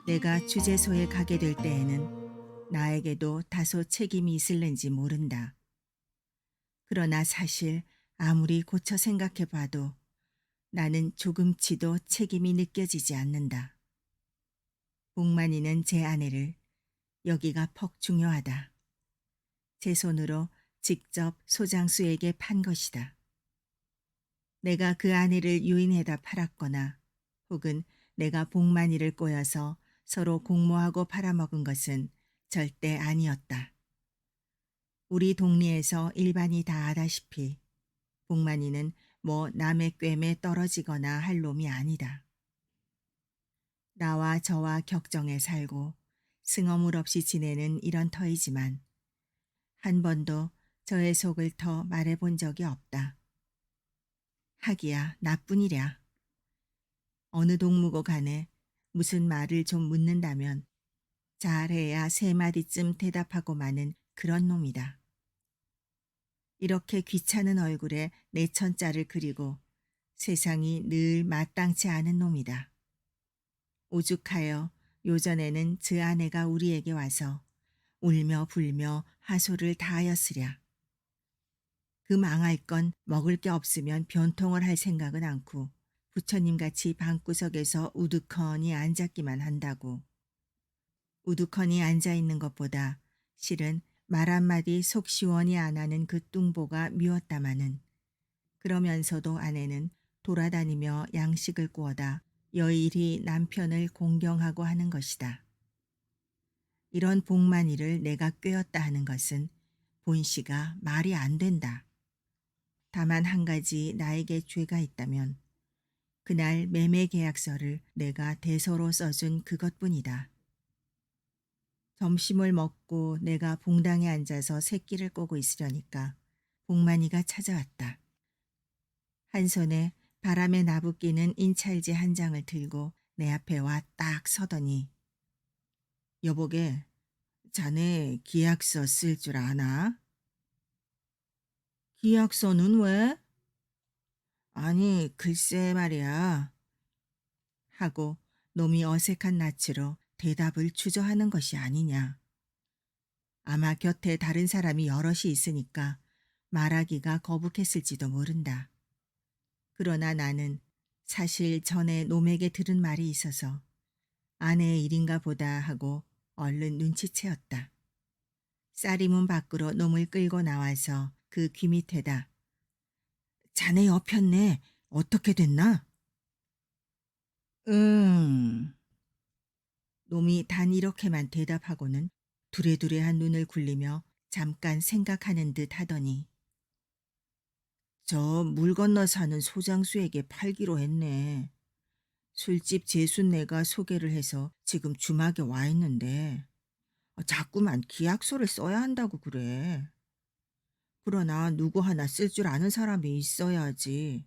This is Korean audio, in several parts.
내가 주재소에 가게 될 때에는 나에게도 다소 책임이 있을는지 모른다. 그러나 사실 아무리 고쳐 생각해 봐도 나는 조금치도 책임이 느껴지지 않는다. 복만이는 제 아내를 여기가 퍽 중요하다. 제 손으로 직접 소장수에게 판 것이다. 내가 그 아내를 유인해다 팔았거나 혹은 내가 복만이를 꼬여서 서로 공모하고 팔아먹은 것은 절대 아니었다. 우리 동리에서 일반이 다 아다시피 복만이는 뭐 남의 꿰매 떨어지거나 할 놈이 아니다. 나와 저와 격정에 살고 승어물 없이 지내는 이런 터이지만 한 번도 저의 속을 터 말해본 적이 없다. 하기야 나뿐이랴. 어느 동무고 간에 무슨 말을 좀 묻는다면 잘해야 세 마디쯤 대답하고 마는 그런 놈이다. 이렇게 귀찮은 얼굴에 내 천자를 그리고 세상이 늘 마땅치 않은 놈이다. 오죽하여 요전에는 저 아내가 우리에게 와서 울며 불며 하소를 다하였으랴. 그 망할 건 먹을 게 없으면 변통을 할 생각은 않고 부처님같이 방구석에서 우두커니 앉았기만 한다고. 우두커니 앉아있는 것보다 실은 말 한마디 속 시원히 안 하는 그 뚱보가 미웠다마는 그러면서도 아내는 돌아다니며 양식을 구워다 여일이 남편을 공경하고 하는 것이다. 이런 복만이를 내가 꿰었다 하는 것은 본씨가 말이 안 된다. 다만 한 가지 나에게 죄가 있다면 그날 매매 계약서를 내가 대서로 써준 그것뿐이다. 점심을 먹고 내가 봉당에 앉아서 새끼를 꼬고 있으려니까 복만이가 찾아왔다. 한 손에 바람에 나부끼는 인찰제 한 장을 들고 내 앞에 와 딱 서더니 여보게 자네 계약서 쓸 줄 아나? 계약서는 왜? 아니 글쎄 말이야. 하고 놈이 어색한 낯으로 대답을 주저하는 것이 아니냐. 아마 곁에 다른 사람이 여럿이 있으니까 말하기가 거북했을지도 모른다. 그러나 나는 사실 전에 놈에게 들은 말이 있어서 아내의 일인가 보다 하고 얼른 눈치채었다. 쌀이문 밖으로 놈을 끌고 나와서 그 귀 밑에다 자네 엎혔네. 어떻게 됐나? 응. 놈이 단 이렇게만 대답하고는 두레두레한 눈을 굴리며 잠깐 생각하는 듯 하더니 저 물 건너 사는 소장수에게 팔기로 했네. 술집 제순내가 소개를 해서 지금 주막에 와 있는데 자꾸만 계약서를 써야 한다고 그래. 그러나 누구 하나 쓸 줄 아는 사람이 있어야지.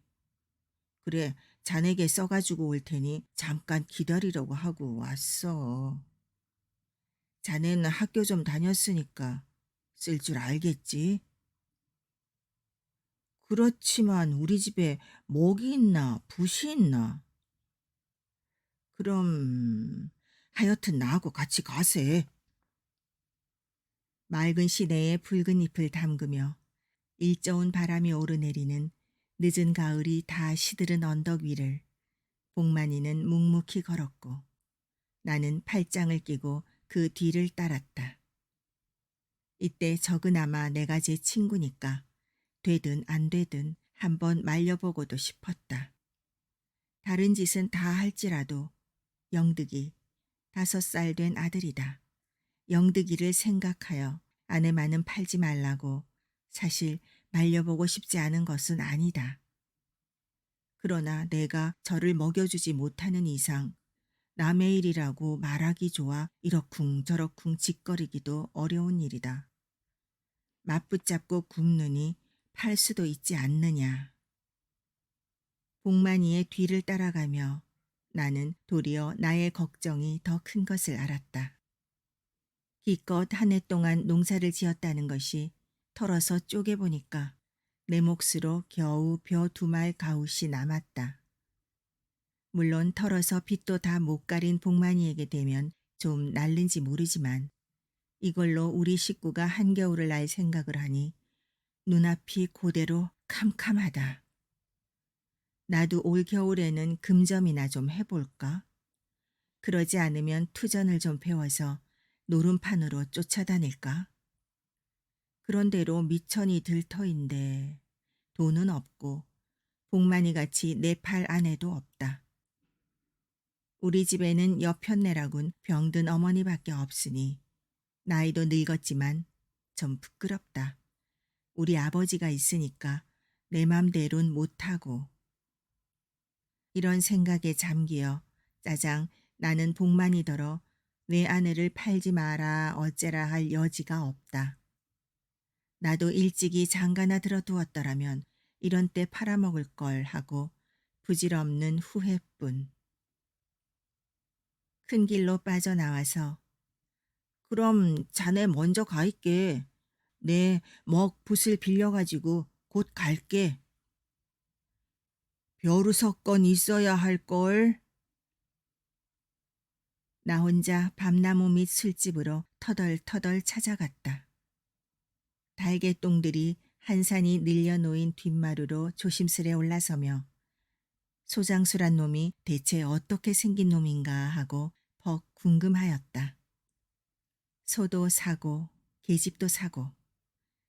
그래 자네게 써가지고 올 테니 잠깐 기다리려고 하고 왔어. 자네는 학교 좀 다녔으니까 쓸 줄 알겠지? 그렇지만 우리 집에 먹이 있나 붓이 있나? 그럼 하여튼 나하고 같이 가세. 맑은 시내에 붉은 잎을 담그며 일저온 바람이 오르내리는 늦은 가을이 다 시들은 언덕 위를 복만이는 묵묵히 걸었고 나는 팔짱을 끼고 그 뒤를 따랐다. 이때 적으나마 내가 제 친구니까 되든 안 되든 한번 말려보고도 싶었다. 다른 짓은 다 할지라도 영득이 5살 된 아들이다. 영득이를 생각하여 아내만은 팔지 말라고 사실 말려보고 싶지 않은 것은 아니다. 그러나 내가 저를 먹여주지 못하는 이상 남의 일이라고 말하기 좋아 이러쿵저러쿵 짓거리기도 어려운 일이다. 맞붙잡고 굽느니 팔 수도 있지 않느냐. 복만이의 뒤를 따라가며 나는 도리어 나의 걱정이 더 큰 것을 알았다. 기껏 한 해 동안 농사를 지었다는 것이 털어서 쪼개보니까 내 몫으로 겨우 벼 2말 가웃이 남았다. 물론 털어서 빚도 다 못 가린 복만이에게 되면 좀 날른지 모르지만 이걸로 우리 식구가 한겨울을 날 생각을 하니 눈앞이 고대로 캄캄하다. 나도 올 겨울에는 금점이나 좀 해볼까? 그러지 않으면 투전을 좀 배워서 노름판으로 쫓아다닐까? 그런대로 미천이 들 터인데 돈은 없고 복만이 같이 내 팔 안에도 없다. 우리 집에는 여편네라군 병든 어머니밖에 없으니 나이도 늙었지만 좀 부끄럽다. 우리 아버지가 있으니까 내 맘대로는 못하고. 이런 생각에 잠기어 짜장 나는 복만이더러 내 아내를 팔지 마라 어째라 할 여지가 없다. 나도 일찍이 장가나 들어두었더라면 이런 때 팔아먹을 걸 하고 부질없는 후회뿐. 큰 길로 빠져나와서 그럼 자네 먼저 가 있게. 내 먹 붓을 빌려가지고 곧 갈게. 벼루석건 있어야 할걸. 나 혼자 밤나무 밑 술집으로 터덜터덜 찾아갔다. 달개똥들이 한산이 늘려놓인 뒷마루로 조심스레 올라서며 소장수란 놈이 대체 어떻게 생긴 놈인가 하고 벅 궁금하였다. 소도 사고 계집도 사고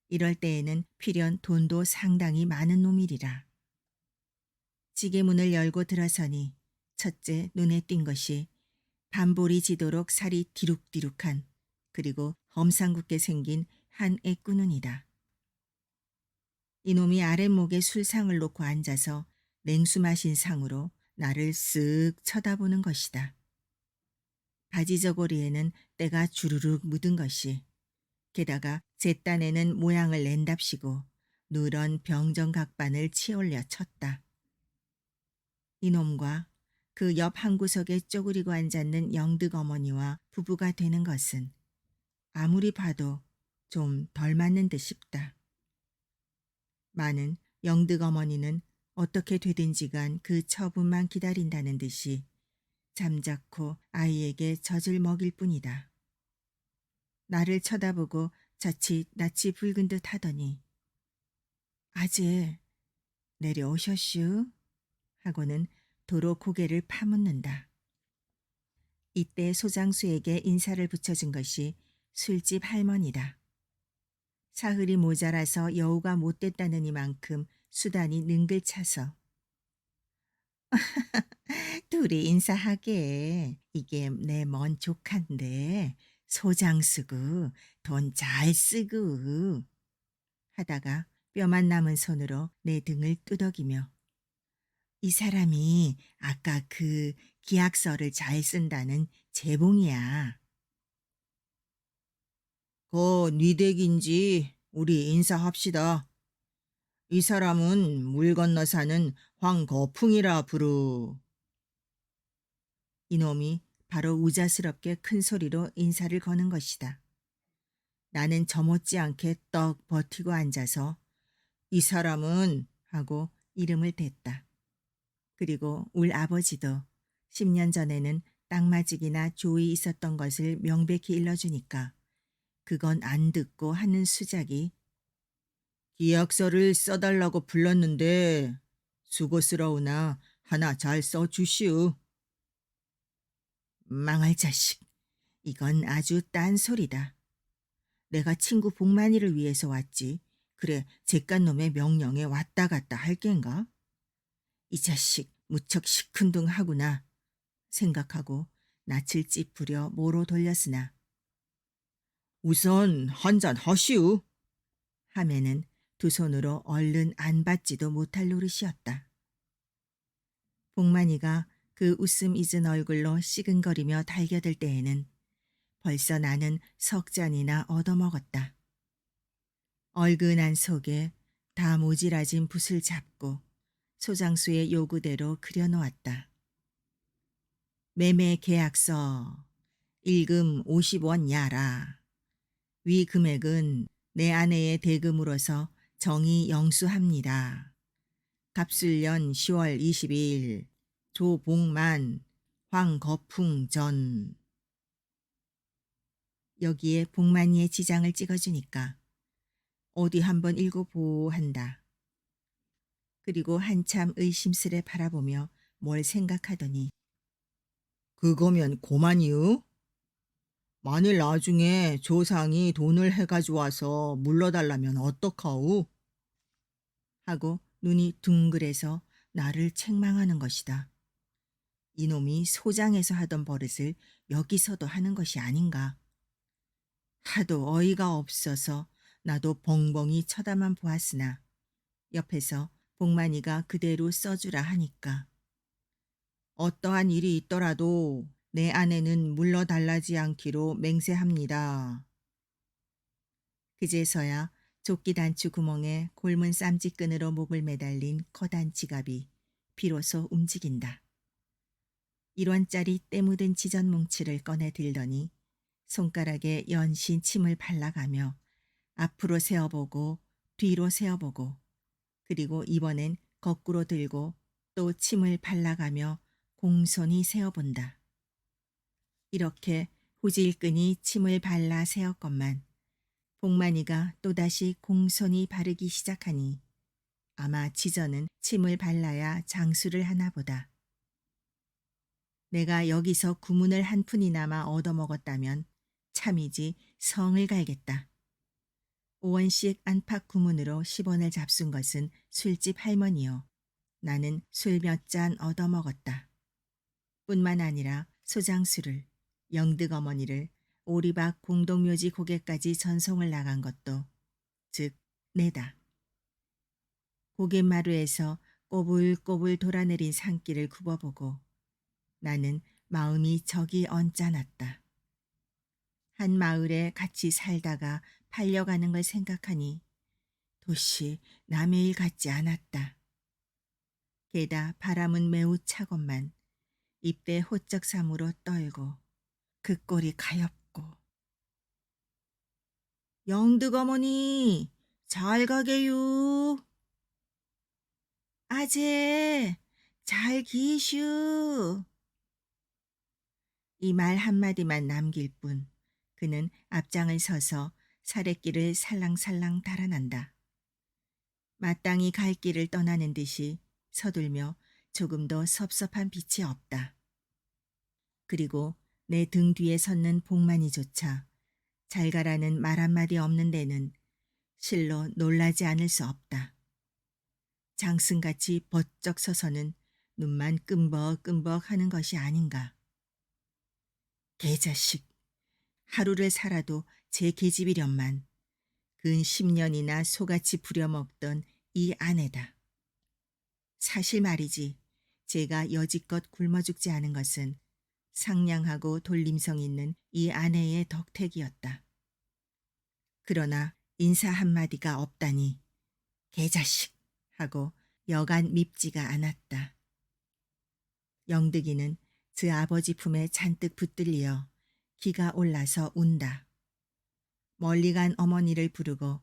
이럴 때에는 필연 돈도 상당히 많은 놈이리라. 찌개문을 열고 들어서니 첫째 눈에 띈 것이 밤볼이 지도록 살이 디룩디룩한 그리고 험상궂게 생긴 한 애꾸눈이다. 이놈이 아랫목에 술상을 놓고 앉아서 냉수 마신 상으로 나를 쓱 쳐다보는 것이다. 바지 저고리에는 때가 주르륵 묻은 것이 게다가 제 딴에는 모양을 낸답시고 누런 병정각반을 치올려 쳤다. 이놈과 그 옆 한 구석에 쪼그리고 앉았는 영득 어머니와 부부가 되는 것은 아무리 봐도 좀 덜 맞는 듯 싶다. 많은 영득 어머니는 어떻게 되든지간 그 처분만 기다린다는 듯이 잠자코 아이에게 젖을 먹일 뿐이다. 나를 쳐다보고 자칫 낯이 붉은 듯 하더니 아재 내려오셨슈? 하고는 도로 고개를 파묻는다. 이때 소장수에게 인사를 붙여준 것이 술집 할머니다. 사흘이 모자라서 여우가 못됐다는 이만큼 수단이 능글차서 둘이 인사하게 이게 내 먼 조카인데 소장수구 돈 잘 쓰구 하다가 뼈만 남은 손으로 내 등을 뚜덕이며 이 사람이 아까 그 기약서를 잘 쓴다는 재봉이야. 네 댁인지 우리 인사합시다. 이 사람은 물 건너 사는 황거풍이라 부르. 이놈이 바로 우자스럽게 큰 소리로 인사를 거는 것이다. 나는 저 못지않게 떡 버티고 앉아서 이 사람은 하고 이름을 댔다. 그리고 울 아버지도 10년 전에는 땅마직이나 조이 있었던 것을 명백히 일러주니까 그건 안 듣고 하는 수작이 기약서를 써달라고 불렀는데 수고스러우나 하나 잘 써주시오. 망할 자식, 이건 아주 딴소리다. 내가 친구 복만이를 위해서 왔지. 그래 잿간놈의 명령에 왔다 갔다 할 겐가? 이 자식 무척 시큰둥하구나 생각하고 낯을 찌푸려 모로 돌렸으나 우선 한잔 하시오 하면은 두 손으로 얼른 안 받지도 못할 노릇이었다. 복만이가 그 웃음 잊은 얼굴로 시근거리며 달겨들 때에는 벌써 나는 석 잔이나 얻어먹었다. 얼근한 속에 다 모지라진 붓을 잡고 소장수의 요구대로 그려놓았다. 매매 계약서 일금 50원 야라. 위 금액은 내 아내의 대금으로서 정의 영수합니다. 갑술년 10월 22일 조봉만, 황거풍 전. 여기에 복만이의 지장을 찍어주니까 어디 한번 읽어보 한다. 그리고 한참 의심스레 바라보며 뭘 생각하더니 그거면 고만이요? 만일 나중에 조상이 돈을 해가지고 와서 물러달라면 어떡하오? 하고 눈이 둥글해서 나를 책망하는 것이다. 이놈이 소장에서 하던 버릇을 여기서도 하는 것이 아닌가. 하도 어이가 없어서 나도 벙벙이 쳐다만 보았으나 옆에서 복만이가 그대로 써주라 하니까 어떠한 일이 있더라도 내 아내는 물러달라지 않기로 맹세합니다. 그제서야 조끼 단추 구멍에 골문 쌈짓끈으로 목을 매달린 커다란 지갑이 비로소 움직인다. 1원짜리 때 묻은 지전 뭉치를 꺼내 들더니 손가락에 연신 침을 발라가며 앞으로 세어보고 뒤로 세어보고 그리고 이번엔 거꾸로 들고 또 침을 발라가며 공손히 세어본다. 이렇게 후질끈이 침을 발라 세었건만 복만이가 또다시 공손히 바르기 시작하니 아마 지전은 침을 발라야 장수를 하나 보다. 내가 여기서 구문을 한 푼이나마 얻어먹었다면 참이지 성을 갈겠다. 5원씩 안팎 구문으로 10원을 잡순 것은 술집 할머니요. 나는 술 몇 잔 얻어먹었다. 뿐만 아니라 소장수를, 영득 어머니를, 오리박 공동묘지 고개까지 전송을 나간 것도 즉 내다. 고갯마루에서 꼬불꼬불 돌아내린 산길을 굽어보고 나는 마음이 저기 언짢았다. 한 마을에 같이 살다가 팔려가는 걸 생각하니 도시 남의 일 같지 않았다. 게다 바람은 매우 차건만 입대 호적삼으로 떨고 그 꼴이 가엾고. 영득 어머니 잘 가게요. 아재 잘 기슈. 이 말 한마디만 남길 뿐 그는 앞장을 서서 사랫길을 살랑살랑 달아난다. 마땅히 갈 길을 떠나는 듯이 서둘며 조금도 섭섭한 빛이 없다. 그리고 내 등 뒤에 섰는 복만이조차 잘 가라는 말 한마디 없는 데는 실로 놀라지 않을 수 없다. 장승같이 버쩍 서서는 눈만 끔벅끔벅 하는 것이 아닌가. 개자식, 하루를 살아도 제 계집이련만 근 10년이나 소같이 부려먹던 이 아내다. 사실 말이지 제가 여지껏 굶어 죽지 않은 것은 상냥하고 돌림성 있는 이 아내의 덕택이었다. 그러나 인사 한마디가 없다니 개자식 하고 여간 밉지가 않았다. 영득이는 그 아버지 품에 잔뜩 붙들려 기가 올라서 운다. 멀리 간 어머니를 부르고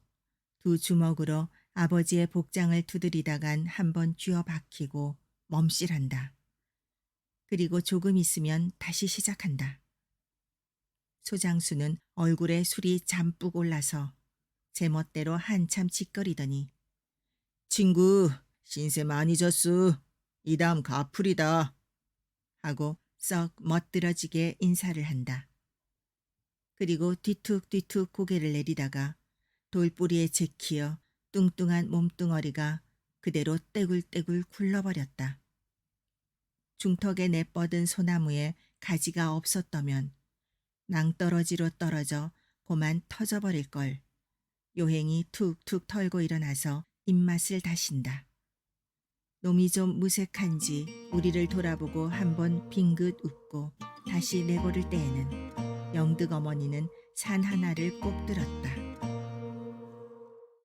두 주먹으로 아버지의 복장을 두드리다간 한번 쥐어 박히고 멈실한다. 그리고 조금 있으면 다시 시작한다. 소장수는 얼굴에 술이 잠뿍 올라서 제멋대로 한참 짓거리더니 친구 신세 많이 졌수. 이 다음 가풀이다. 하고 썩 멋들어지게 인사를 한다. 그리고 뒤툭뒤툭 고개를 내리다가 돌뿌리에 제키어 뚱뚱한 몸뚱어리가 그대로 떼굴떼굴 굴러버렸다. 중턱에 내뻗은 소나무에 가지가 없었다면 낭떠러지로 떨어져 고만 터져버릴 걸. 요행이 툭툭 털고 일어나서 입맛을 다신다. 놈이 좀 무색한지 우리를 돌아보고 한번 빙긋 웃고 다시 내고를 때에는 영득 어머니는 산 하나를 꼭 들었다.